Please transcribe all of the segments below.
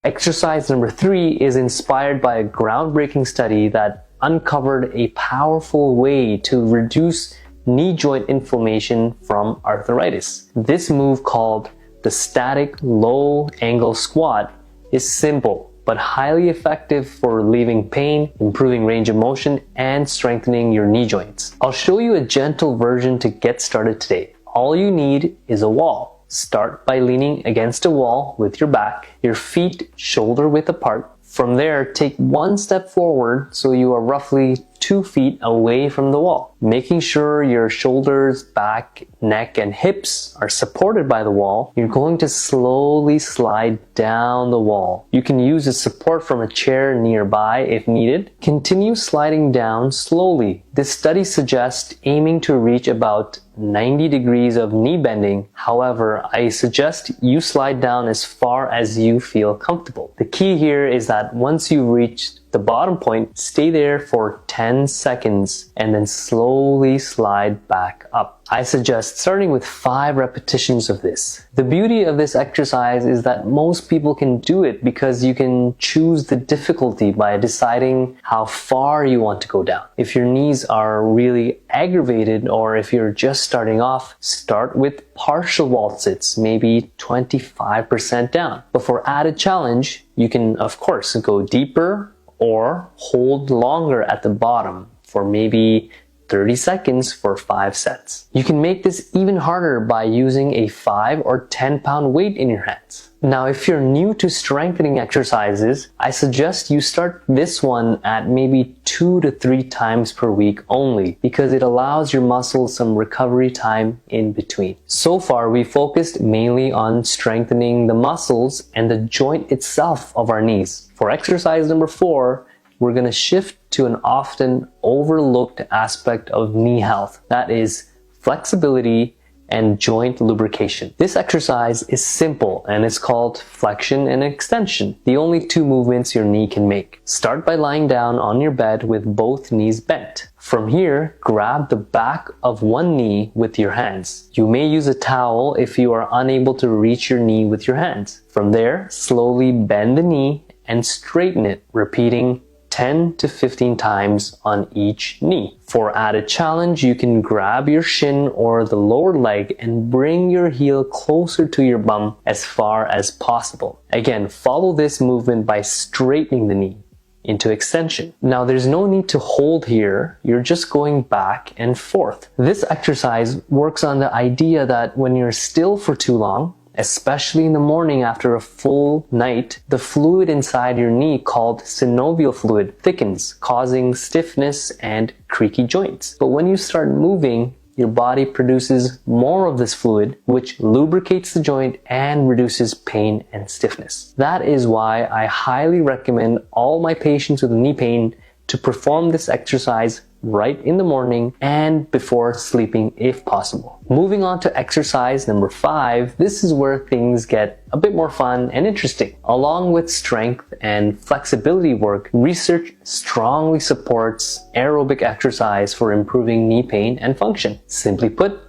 Exercise number 3 is inspired by a groundbreaking study that uncovered a powerful way to reduce knee joint inflammation from arthritis. This move, called the static low angle squat, is simple but highly effective for relieving pain, improving range of motion, and strengthening your knee joints. I'll show you a gentle version to get started today. All you need is a wall. Start by leaning against a wall with your back, your feet shoulder width apart. From there, take one step forward so you are roughly 2 feet away from the wall, making sure your shoulders, back, neck, and hips are supported by the wall. You're going to slowly slide down the wall. You can use a support from a chair nearby if needed. Continue sliding down slowly. This study suggests aiming to reach about 90 degrees of knee bending. However, I suggest you slide down as far as you feel comfortable. The key here is that once you reach the bottom point, stay there for 10 seconds and then slowly slide back up. I suggest starting with 5 repetitions of this. The beauty of this exercise is that most people can do it because you can choose the difficulty by deciding how far you want to go down. If your knees are really aggravated, or if you're just starting off, start with partial wall sits, maybe 25% down. But for added challenge, you can of course go deeper or hold longer at the bottom for maybe 30 seconds for 5 sets. You can make this even harder by using a 5 or 10 pound weight in your hands. Now, if you're new to strengthening exercises, I suggest you start this one at maybe 2 to 3 times per week only, because it allows your muscles some recovery time in between. So far, we focused mainly on strengthening the muscles and the joint itself of our knees. For exercise number 4, we're going to shift to an often overlooked aspect of knee health. That is flexibility and joint lubrication. This exercise is simple and it's called flexion and extension, the only 2 movements your knee can make. Start by lying down on your bed with both knees bent. From here, grab the back of one knee with your hands. You may use a towel if you are unable to reach your knee with your hands. From there, slowly bend the knee and straighten it, repeating 10 to 15 times on each knee. For added challenge, you can grab your shin or the lower leg and bring your heel closer to your bum as far as possible. Again, follow this movement by straightening the knee into extension. Now, there's no need to hold here. You're just going back and forth. This exercise works on the idea that when you're still for too long, especially in the morning after a full night, the fluid inside your knee, called synovial fluid, thickens, causing stiffness and creaky joints. But when you start moving, your body produces more of this fluid, which lubricates the joint and reduces pain and stiffness. That is why I highly recommend all my patients with knee pain to perform this exercise right in the morning and before sleeping if possible. Moving on to exercise number 5, this is where things get a bit more fun and interesting. Along with strength and flexibility work, research strongly supports aerobic exercise for improving knee pain and function. Simply put,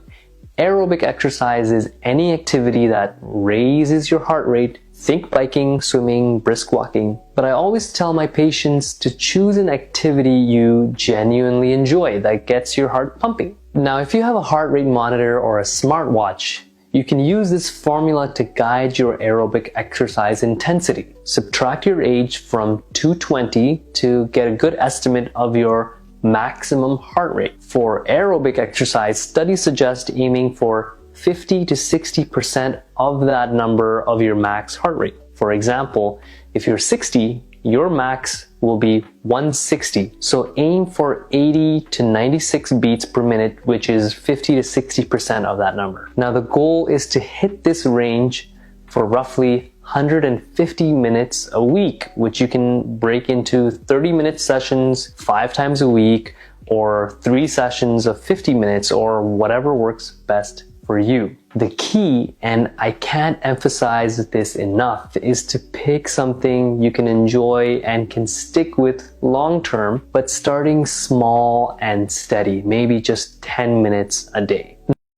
aerobic exercise is any activity that raises your heart rate. Think biking, swimming, brisk walking. But I always tell my patients to choose an activity you genuinely enjoy that gets your heart pumping. Now, if you have a heart rate monitor or a smartwatch, you can use this formula to guide your aerobic exercise intensity. Subtract your age from 220 to get a good estimate of your maximum heart rate. For aerobic exercise, studies suggest aiming for 50 to 60% of that number of your max heart rate. For example, if you're 60, your max will be 160. So aim for 80 to 96 beats per minute, which is 50 to 60% of that number. Now, the goal is to hit this range for roughly 150 minutes a week, which you can break into 30-minute sessions 5 times a week, or 3 sessions of 50 minutes, or whatever works best for you. The key, and I can't emphasize this enough, is to pick something you can enjoy and can stick with long term, but starting small and steady, maybe just 10 minutes a day.